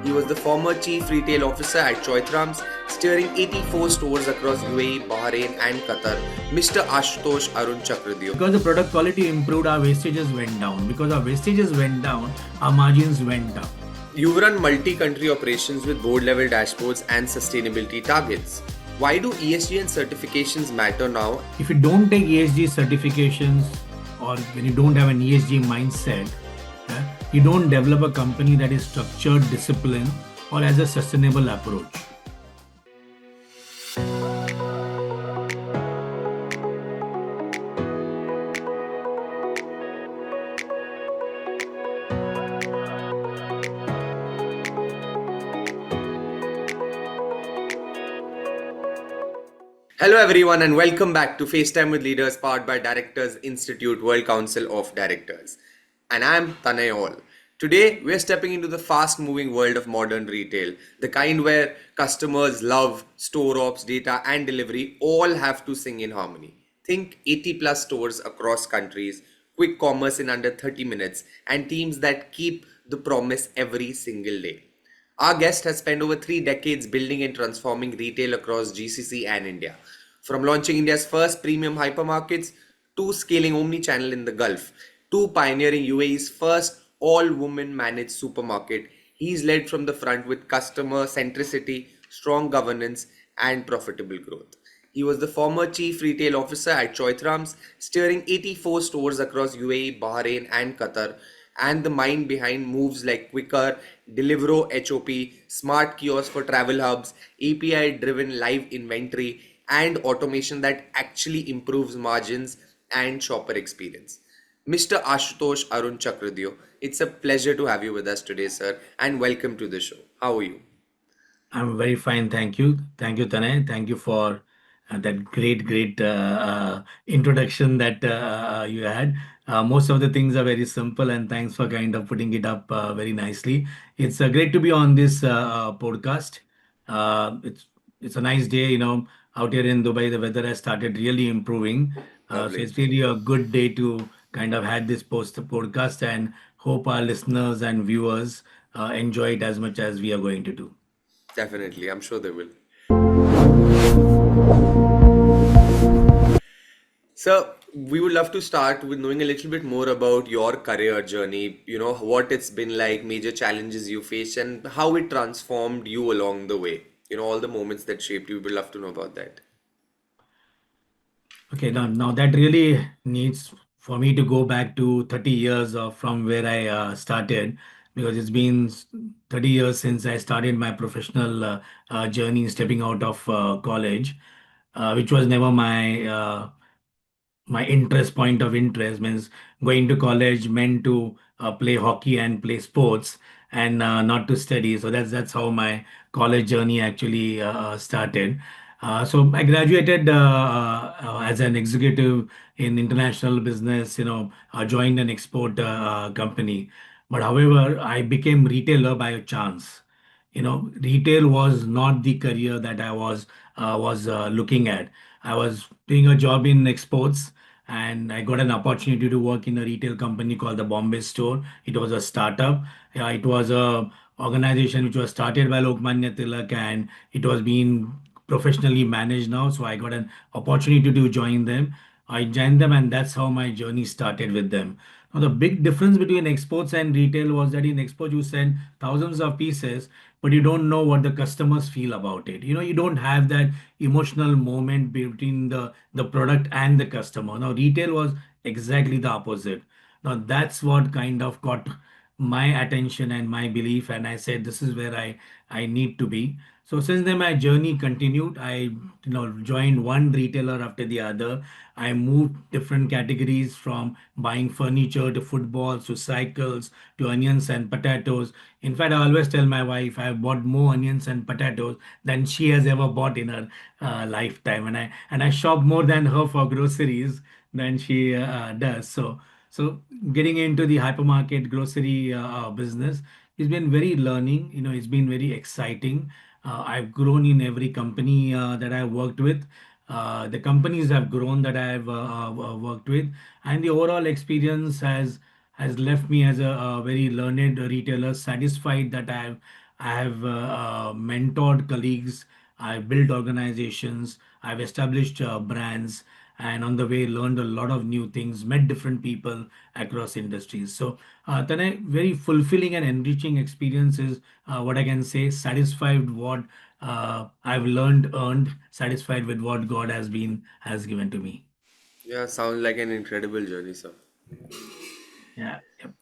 He was the former chief retail officer at Choithrams, steering 84 stores across UAE, Bahrain and Qatar, Mr. Ashutosh Arun Chakradeo. Because the product quality improved, our wastages went down. Because our wastages went down, our margins went up. You run multi-country operations with board-level dashboards and sustainability targets. Why do ESG and certifications matter now? If you don't take ESG certifications or when you don't have an ESG mindset, you don't develop a company that is structured, disciplined, or has a sustainable approach. Hello everyone and welcome back to FaceTime with Leaders powered by Directors Institute World Council of Directors. And I'm Tanay All. Today we're stepping into the fast-moving world of modern retail, the kind where customers love, store ops, data and delivery all have to sing in harmony. Think 80 plus stores across countries, quick commerce in under 30 minutes and teams that keep the promise every single day. Our guest has spent over 3 decades building and transforming retail across GCC and India. From launching India's first premium hypermarkets to scaling Omnichannel in the Gulf to pioneering UAE's first all-woman managed supermarket, he's led from the front with customer centricity, strong governance, and profitable growth. He was the former chief retail officer at Choithrams, steering 84 stores across UAE, Bahrain, and Qatar, and the mind behind moves like Quickerr, Deliveroo HOP, smart kiosks for travel hubs, API-driven live inventory, and automation that actually improves margins and shopper experience. Mr. Ashutosh Arun Chakradeo, it's a pleasure to have you with us today, sir, and welcome to the show. How are you? I'm very fine, thank you. Thank you, Tanay. Thank you for that great introduction that you had. Most of the things are very simple, and thanks for kind of putting it up very nicely. It's great to be on this podcast. Uh, it's it's a nice day, out here in Dubai. The weather has started really improving, so Lovely. it's really a good day to kind of had this post podcast, and hope our listeners and viewers enjoy it as much as we are going to do. Definitely, I'm sure they will. So, we would love to start with knowing a little bit more about your career journey, what it's been like, major challenges you faced, and how it transformed you along the way. All the moments that shaped you. We would love to know about that. Okay, now that really needs for me to go back to 30 years of from where I started, because it's been 30 years since I started my professional journey, stepping out of college, which was never my interest point of interest. Means going to college meant to play hockey and play sports, and not to study. So that's how my college journey actually started. So I graduated as an executive in international business. Joined an export company. But however, I became retailer by a chance. Retail was not the career that I was looking at. I was doing a job in exports, and I got an opportunity to work in a retail company called the Bombay Store. It was a startup. Yeah, it was a organization which was started by Lokmanya Tilak, and it was being professionally managed now. So I got an opportunity to join them. I joined them, and that's how my journey started with them. Now, the big difference between exports and retail was that in exports you send thousands of pieces, but you don't know what the customers feel about it. You don't have that emotional moment between the product and the customer. Now, retail was exactly the opposite. Now, that's what kind of got my attention and my belief, and I said this is where I need to be. So since then my journey continued. I joined one retailer after the other. I moved different categories, from buying furniture to footballs to cycles to onions and potatoes. In fact, I always tell my wife I have bought more onions and potatoes than she has ever bought in her lifetime, and I shop more than her for groceries than she does. So getting into the hypermarket grocery business, it's been very learning. It's been very exciting. I've grown in every company that I've worked with. The companies have grown that I've worked with, and the overall experience has left me as a very learned retailer, satisfied that I've I have mentored colleagues. I've built organizations. I've established brands, and on the way learned a lot of new things. Met different people across industries. So, then a very fulfilling and enriching experience is what I can say. Satisfied what I've learned, earned. Satisfied with what God has given to me. Yeah, sounds like an incredible journey, sir. Yeah. Yep.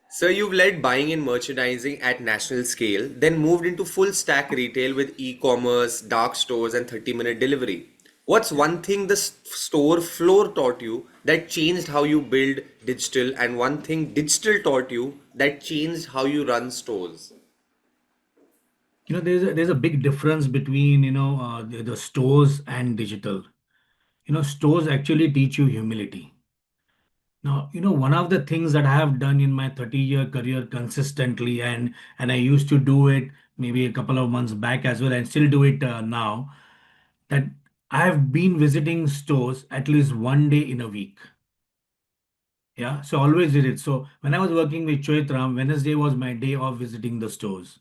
So you've led buying and merchandising at national scale, then moved into full stack retail with e-commerce, dark stores, and 30-minute delivery. What's one thing the store floor taught you that changed how you build digital, and one thing digital taught you that changed how you run stores? There's a big difference between the stores and digital. Stores actually teach you humility. Now, one of the things that I have done in my 30-year career consistently, and I used to do it maybe a couple of months back as well, and still do it now, that I have been visiting stores at least one day in a week. Yeah, so always did it. So when I was working with Choithram, Wednesday was my day of visiting the stores.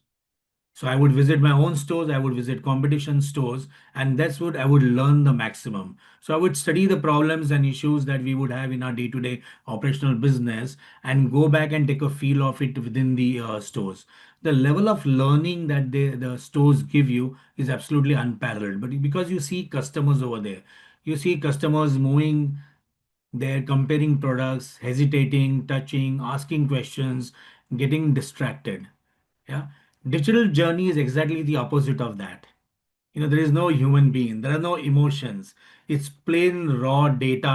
So I would visit my own stores, I would visit competition stores, and that's what I would learn the maximum. So I would study the problems and issues that we would have in our day-to-day operational business and go back and take a feel of it within the stores. The level of learning that the stores give you is absolutely unparalleled. But because you see customers over there, you see customers moving there, comparing products, hesitating, touching, asking questions, getting distracted. Yeah. Digital journey is exactly the opposite of that. There is no human being, there are no emotions. It's plain raw data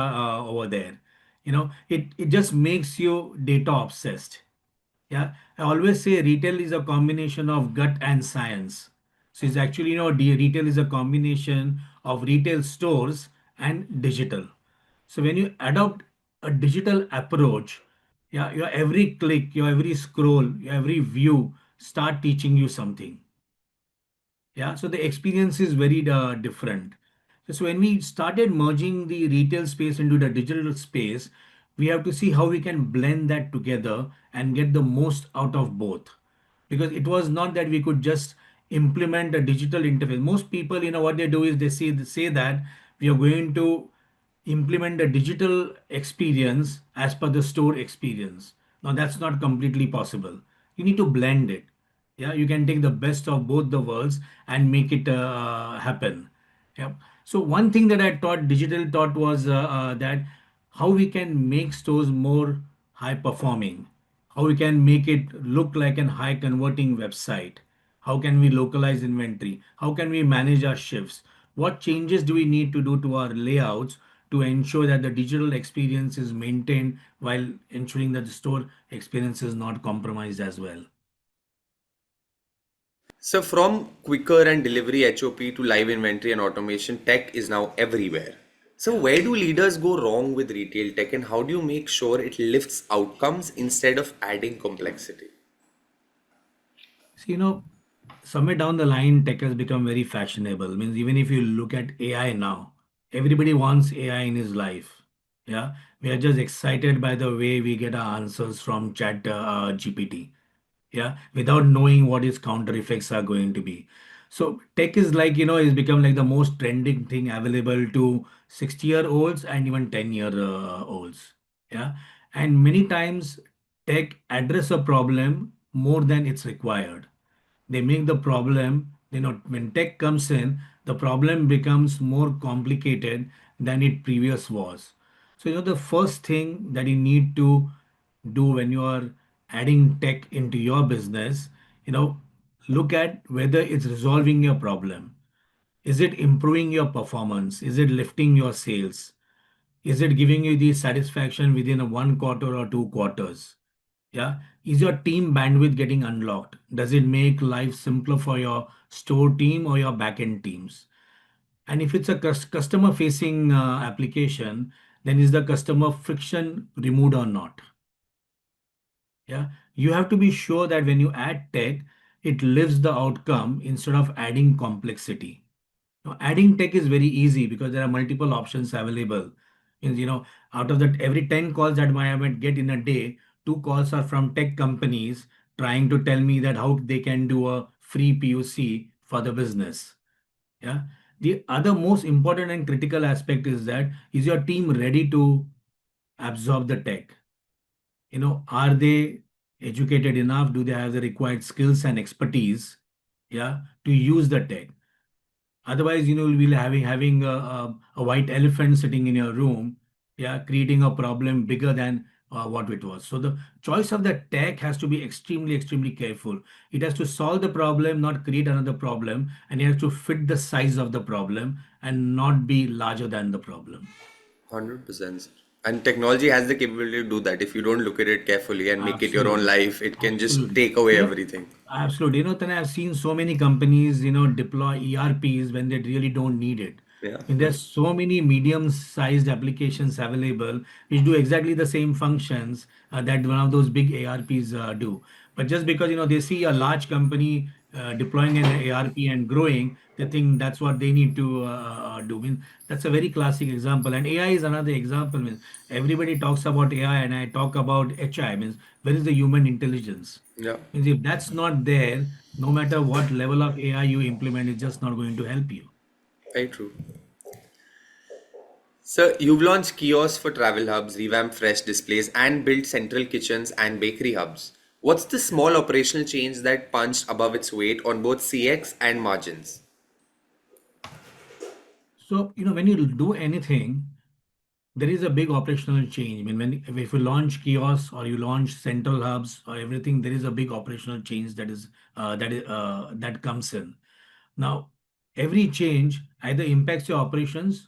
over there. It just makes you data obsessed. Yeah. I always say retail is a combination of gut and science. So it's actually, retail is a combination of retail stores and digital. So when you adopt a digital approach, yeah, your every click, your every scroll, your every view start teaching you something. Yeah, so the experience is very different. So when we started merging the retail space into the digital space, we have to see how we can blend that together and get the most out of both. Because it was not that we could just implement a digital interface. Most people, what they do is they say that we are going to implement a digital experience as per the store experience. Now that's not completely possible. You need to blend it. Yeah, you can take the best of both the worlds and make it happen. Yeah. So one thing that I taught digital taught was that how we can make stores more high performing, how we can make it look like an high converting website, how can we localize inventory, how can we manage our shifts, what changes do we need to do to our layouts to ensure that the digital experience is maintained while ensuring that the store experience is not compromised as well. So from Quicker and delivery HOP to live inventory and automation, tech is now everywhere. So Yeah. where do leaders go wrong with retail tech, and how do you make sure it lifts outcomes instead of adding complexity? So, somewhere down the line, tech has become very fashionable. Means even if you look at AI now, everybody wants AI in his life. Yeah, we are just excited by the way we get our answers from Chat GPT. Yeah, without knowing what its counter effects are going to be. So tech is like it's become like the most trending thing available to 60-year-olds and even 10-year olds. Yeah, and many times tech address a problem more than it's required. They make the problem, when tech comes in, the problem becomes more complicated than it previous was. So the first thing that you need to do when you are adding tech into your business, you know look at whether it's resolving your problem. Is it improving your performance? Is it lifting your sales? Is it giving you the satisfaction within a 1 quarter or 2 quarters? Yeah. Is your team bandwidth getting unlocked? Does it make life simpler for your store team or your backend teams? And if it's a customer facing application, then is the customer friction removed or not? Yeah. You have to be sure that when you add tech, it lives the outcome instead of adding complexity. Now, adding tech is very easy because there are multiple options available. Means, out of that every 10 calls that I might get in a day, two calls are from tech companies trying to tell me that how they can do a free POC for the business. Yeah. The other most important and critical aspect is that is your team ready to absorb the tech? Are they educated enough? Do they have the required skills and expertise, yeah, to use the tech? Otherwise, you'll be having a white elephant sitting in your room, yeah, creating a problem bigger than what it was. So the choice of the tech has to be extremely, extremely careful. It has to solve the problem, not create another problem, and it has to fit the size of the problem and not be larger than the problem. 100%. And technology has the capability to do that. If you don't look at it carefully and make it your own Absolutely. life, it can just Absolutely. take away everything. Absolutely. Then I've seen so many companies, deploy ERPs when they really don't need it. Yeah. And there's so many medium-sized applications available which do exactly the same functions that one of those big ARPs do. But just because, they see a large company deploying an ARP and growing, they think that's what they need to do. I mean, that's a very classic example. And AI is another example. I mean, everybody talks about AI and I talk about HI. Means where is the human intelligence? Yeah. Means if that's not there, no matter what level of AI you implement, it's just not going to help you. Very true. So you've launched kiosks for travel hubs, revamped fresh displays, and built central kitchens and bakery hubs. What's the small operational change that punched above its weight on both CX and margins? So, when you do anything, there is a big operational change. I mean, if you launch kiosks or you launch central hubs or everything, there is a big operational change that comes in. Now, every change either impacts your operations,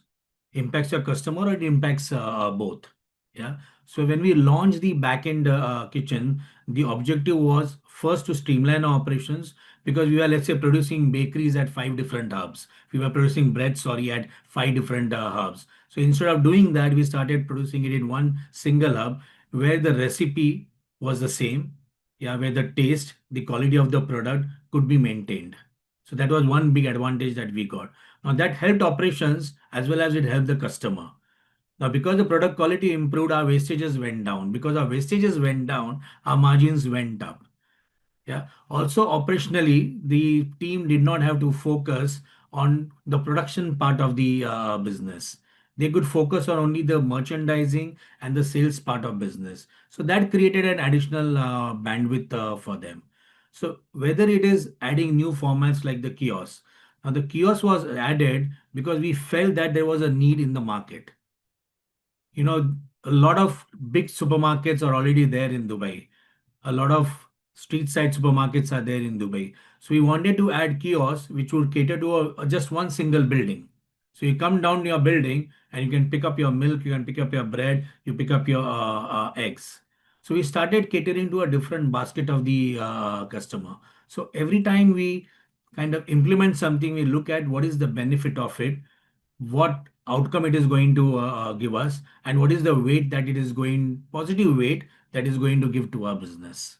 impacts your customer, or it impacts both. Yeah. So when we launched the backend kitchen, the objective was first to streamline our operations because we were, let's say, producing bakeries at five different hubs. We were producing bread, sorry, at five different hubs. So instead of doing that, we started producing it in one single hub where the recipe was the same. Yeah, where the taste, the quality of the product could be maintained. So that was one big advantage that we got. Now that helped operations as well as it helped the customer. Now because the product quality improved, our wastages went down. Because our wastages went down, our margins went up. Yeah. Also, operationally, the team did not have to focus on the production part of the business. They could focus on only the merchandising and the sales part of business. So that created an additional bandwidth for them. So whether it is adding new formats like the kiosk, now the kiosk was added because we felt that there was a need in the market. A lot of big supermarkets are already there in Dubai. A lot of street side supermarkets are there in Dubai. So we wanted to add kiosks which would cater to just one single building. So you come down to your building and you can pick up your milk, you can pick up your bread, you pick up your eggs. So we started catering to a different basket of the customer. So every time we kind of implement something, we look at what is the benefit of it, what outcome it is going to give us, and what is the weight that it is going, positive weight that is going to give to our business.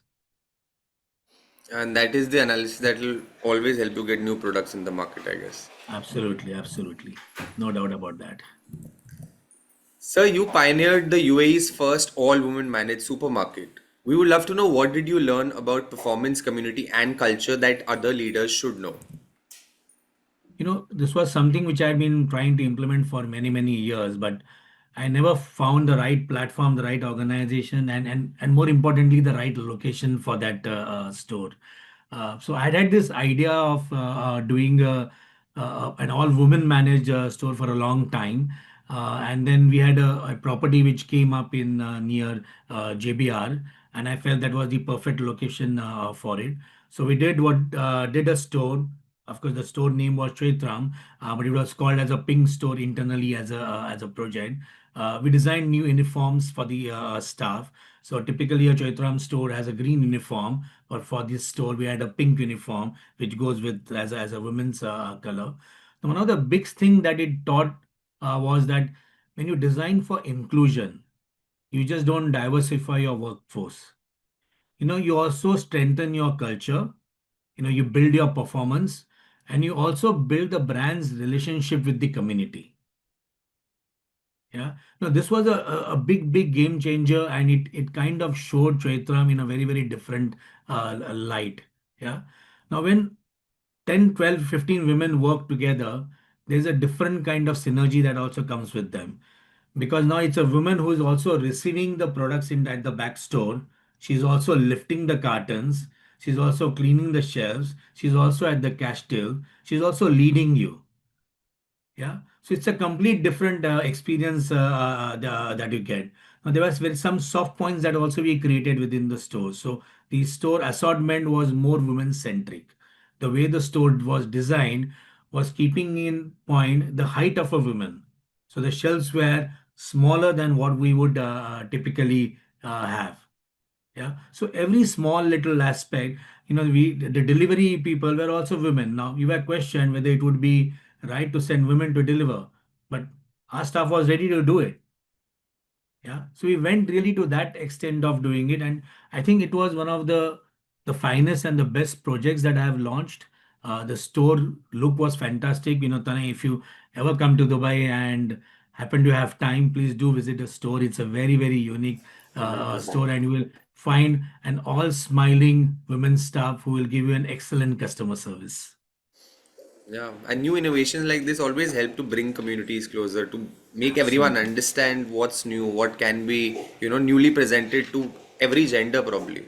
And that is the analysis that will always help you get new products in the market, I guess. Absolutely, absolutely. No doubt about that. Sir, you pioneered the UAE's first all-women managed supermarket. We would love to know what did you learn about performance, community, and culture that other leaders should know. This was something which I've been trying to implement for many, many years, but I never found the right platform, the right organization, and more importantly, the right location for that store. So I had this idea of doing an all-women managed store for a long time, and then we had a property which came up in near JBR, and I felt that was the perfect location for it. So we did a store. Of course, the store name was Choithrams, but it was called as a pink store internally as a project. We designed new uniforms for the staff. So typically, a Choithrams store has a green uniform, but for this store, we had a pink uniform, which goes with as a women's color. Now, one of the big thing that it taught was that when you design for inclusion, you just don't diversify your workforce. You also strengthen your culture. You build your performance, and you also build the brand's relationship with the community. Yeah. No, this was a big, big game changer, and it kind of showed Choithram in a very, very different light. Yeah. Now, when 10, 12, 15 women work together, there's a different kind of synergy that also comes with them. Because now it's a woman who is also receiving the products in at the back store. She's also lifting the cartons. She's also cleaning the shelves. She's also at the cash till. She's also leading you. Yeah, so it's a complete different experience that you get. Now, there was some soft points that also we created within the store. So the store assortment was more women centric. The way the store was designed was keeping in point the height of a woman. So the shelves were smaller than what we would typically have. Yeah. So every small little aspect, the delivery people were also women. Now you were questioned whether it would be right to send women to deliver, but our staff was ready to do it. Yeah. So we went really to that extent of doing it, and I think it was one of the finest and the best projects that I have launched. The store look was fantastic. Tanay, if you ever come to Dubai and happen to have time, please do visit the store. It's a very, very unique 100%. store, and you will find an all smiling women staff who will give you an excellent customer service. Yeah, and new innovations like this always help to bring communities closer, to make everyone Absolutely. understand what's new, what can be, newly presented to every gender probably.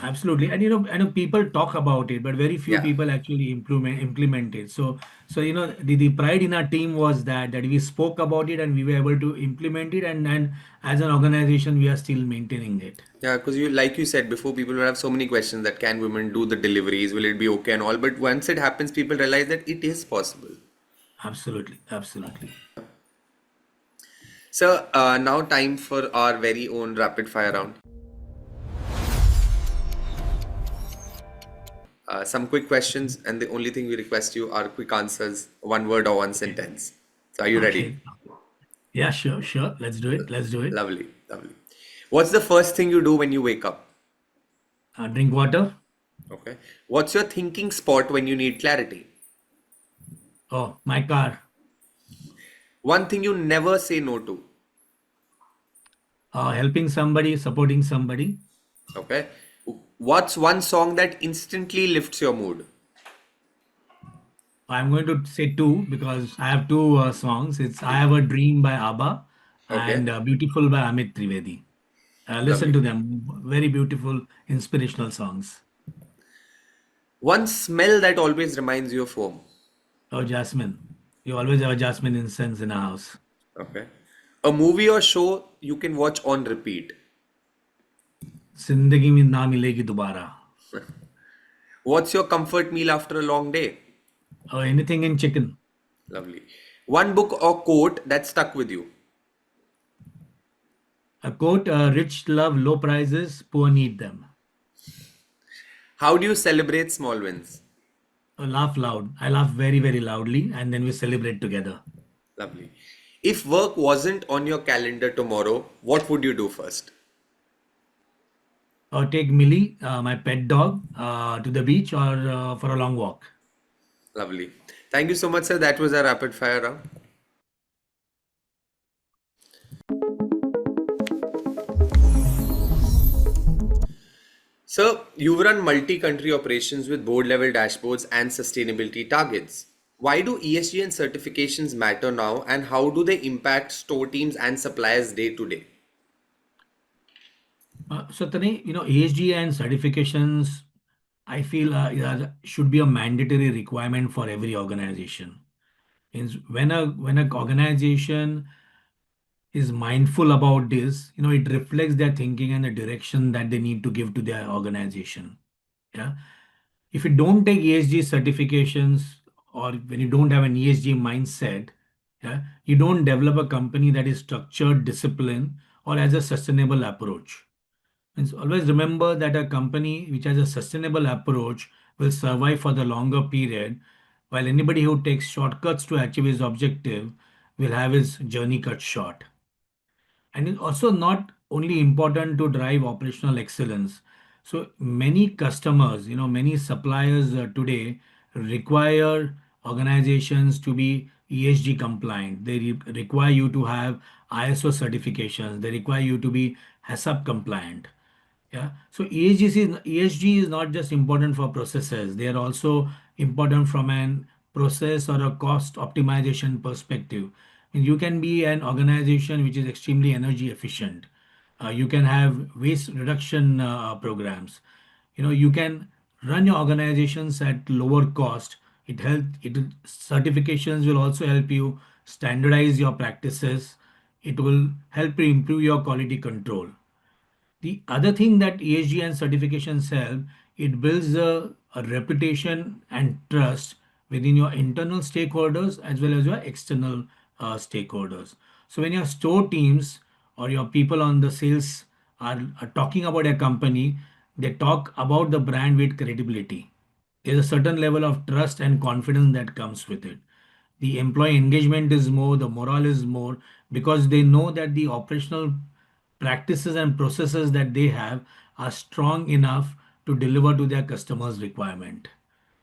Absolutely, and I know people talk about it, but very few Yeah. people actually implement it. So the pride in our team was that we spoke about it and we were able to implement it, and as an organization, we are still maintaining it. Yeah, because like you said before, people will have so many questions that can women do the deliveries, will it be okay and all, but once it happens, people realize that it is possible. Absolutely, absolutely. So now time for our very own rapid fire round. Some quick questions, and the only thing we request you are quick answers, one word or one Okay, sentence. So are you ready? okay. Yeah, sure, sure. Let's do it. Let's do it. Lovely, lovely. What's the first thing you do when you wake up? Drink water. Okay. What's your thinking spot when you need clarity? Oh, my car. One thing you never say no to. Helping somebody, supporting somebody. Okay. What's one song that instantly lifts your mood? I'm going to say two because I have two songs. It's I Have a Dream by ABBA Okay. and Beautiful by Amit Trivedi. Listen Lovely. to them. Very beautiful, inspirational songs. One smell that always reminds you of home. Oh, Jasmine. You always have a Jasmine incense in a house. Okay. A movie or show you can watch on repeat. जिंदगी में ना मिलेगी दोबारा. What's your comfort meal after a long day? Or anything in chicken. Lovely. One book or quote that stuck with you. A quote, rich love low prices, poor need them. How do you celebrate small wins? Laugh loud. I laugh very, very loudly, and then we celebrate together. Lovely. If work wasn't on your calendar tomorrow, what would you do first? Or take Millie, my pet dog, to the beach or for a long walk. Lovely. Thank you so much, sir. That was our rapid fire round. So, you run multi country operations with board level dashboards and sustainability targets. Why do ESG and certifications matter now, and how do they impact store teams and suppliers day to day? So, Tane, ESG and certifications, I feel yeah, should be a mandatory requirement for every organization. Means when an organization is mindful about this, it reflects their thinking and the direction that they need to give to their organization. Yeah. If you don't take ESG certifications or when you don't have an ESG mindset, yeah, you don't develop a company that is structured, disciplined, or has a sustainable approach. And always remember that a company which has a sustainable approach will survive for the longer period, while anybody who takes shortcuts to achieve his objective will have his journey cut short. And it's also not only important to drive operational excellence. So many customers, many suppliers today require organizations to be ESG compliant. They require you to have ISO certifications. They require you to be HACCP compliant. Yeah. So ESG is not just important for processes. They are also important from an process or a cost optimization perspective. And you can be an organization which is extremely energy efficient. You can have waste reduction programs. You can run your organizations at lower cost. It certifications will also help you standardize your practices. It will help you improve your quality control. The other thing that ESG and certifications help, it builds a reputation and trust within your internal stakeholders as well as your external stakeholders. So when your store teams or your people on the sales are talking about a company, they talk about the brand with credibility. There's a certain level of trust and confidence that comes with it. The employee engagement is more, the morale is more, because they know that the operational practices and processes that they have are strong enough to deliver to their customers' requirement.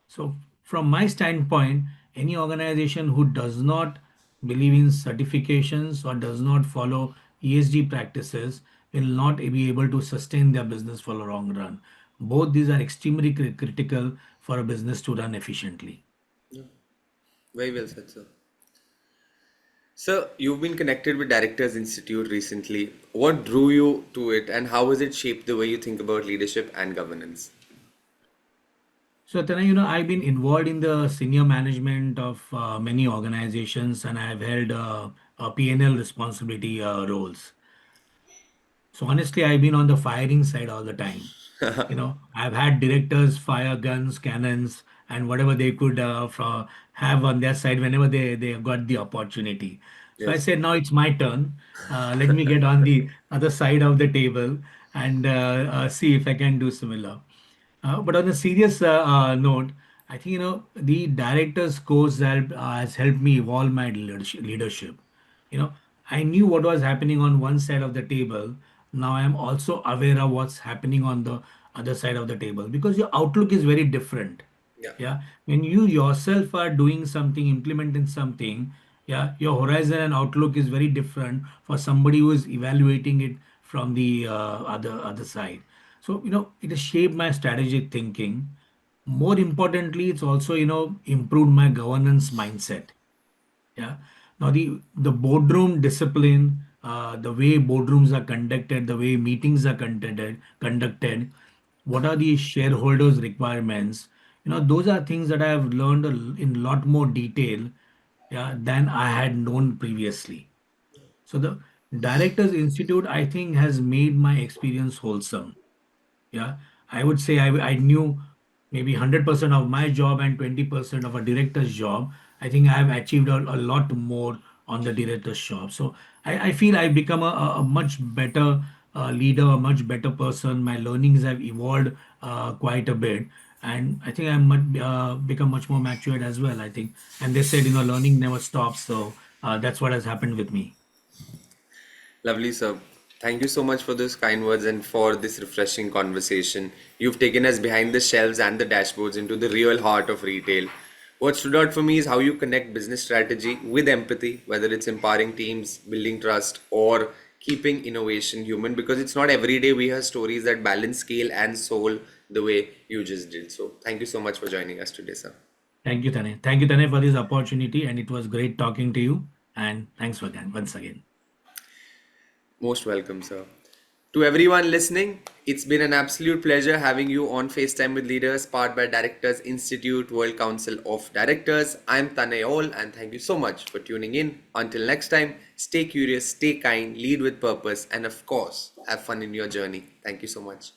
So, from my standpoint, any organization who does not believe in certifications or does not follow ESG practices will not be able to sustain their business for a long run. Both these are extremely critical for a business to run efficiently. Very well said, sir. Sir, you've been connected with Directors Institute recently. What drew you to it, and how has it shaped the way you think about leadership and governance? So, Tana, I've been involved in the senior management of many organizations, and I've held P&L responsibility roles. So honestly, I've been on the firing side all the time. I've had directors fire guns, cannons, and whatever they could have on their side whenever they got the opportunity. So I Yes. said, now it's my turn. Let me get on the other side of the table and see if I can do similar. But on a serious note, I think the director's course has helped me evolve my leadership. You know, I knew what was happening on one side of the table. Now I am also aware of what's happening on the other side of the table because your outlook is very different. Yeah. Yeah, when you yourself are doing something, implementing something, yeah, your horizon and outlook is very different for somebody who is evaluating it from the other side. So it has shaped my strategic thinking. More importantly, it's also improved my governance mindset. Yeah. Now the boardroom discipline, the way boardrooms are conducted, the way meetings are conducted, what are the shareholders' requirements? Those are things that I have learned in a lot more detail, yeah, than I had known previously. So the Directors Institute, I think, has made my experience wholesome. Yeah, I would say I knew maybe 100% of my job and 20% of a director's job. I think I have achieved a lot more on the director's job. So I feel I've become a much better leader, a much better person. My learnings have evolved quite a bit. And I think become much more matured as well, I think. And they said, learning never stops. So that's what has happened with me. Lovely, sir. Thank you so much for those kind words and for this refreshing conversation. You've taken us behind the shelves and the dashboards into the real heart of retail. What stood out for me is how you connect business strategy with empathy, whether it's empowering teams, building trust, or keeping innovation human, because it's not every day we hear stories that balance scale and soul the way you just did. So, thank you so much for joining us today, sir. Thank you, Tane. Thank you, Tane, for this opportunity. And it was great talking to you. And thanks again, once again. Most welcome, sir. To everyone listening, it's been an absolute pleasure having you on FaceTime with Leaders, powered by Directors Institute World Council of Directors. I'm Tanayol, and thank you so much for tuning in. Until next time, stay curious, stay kind, lead with purpose, and of course, have fun in your journey. Thank you so much.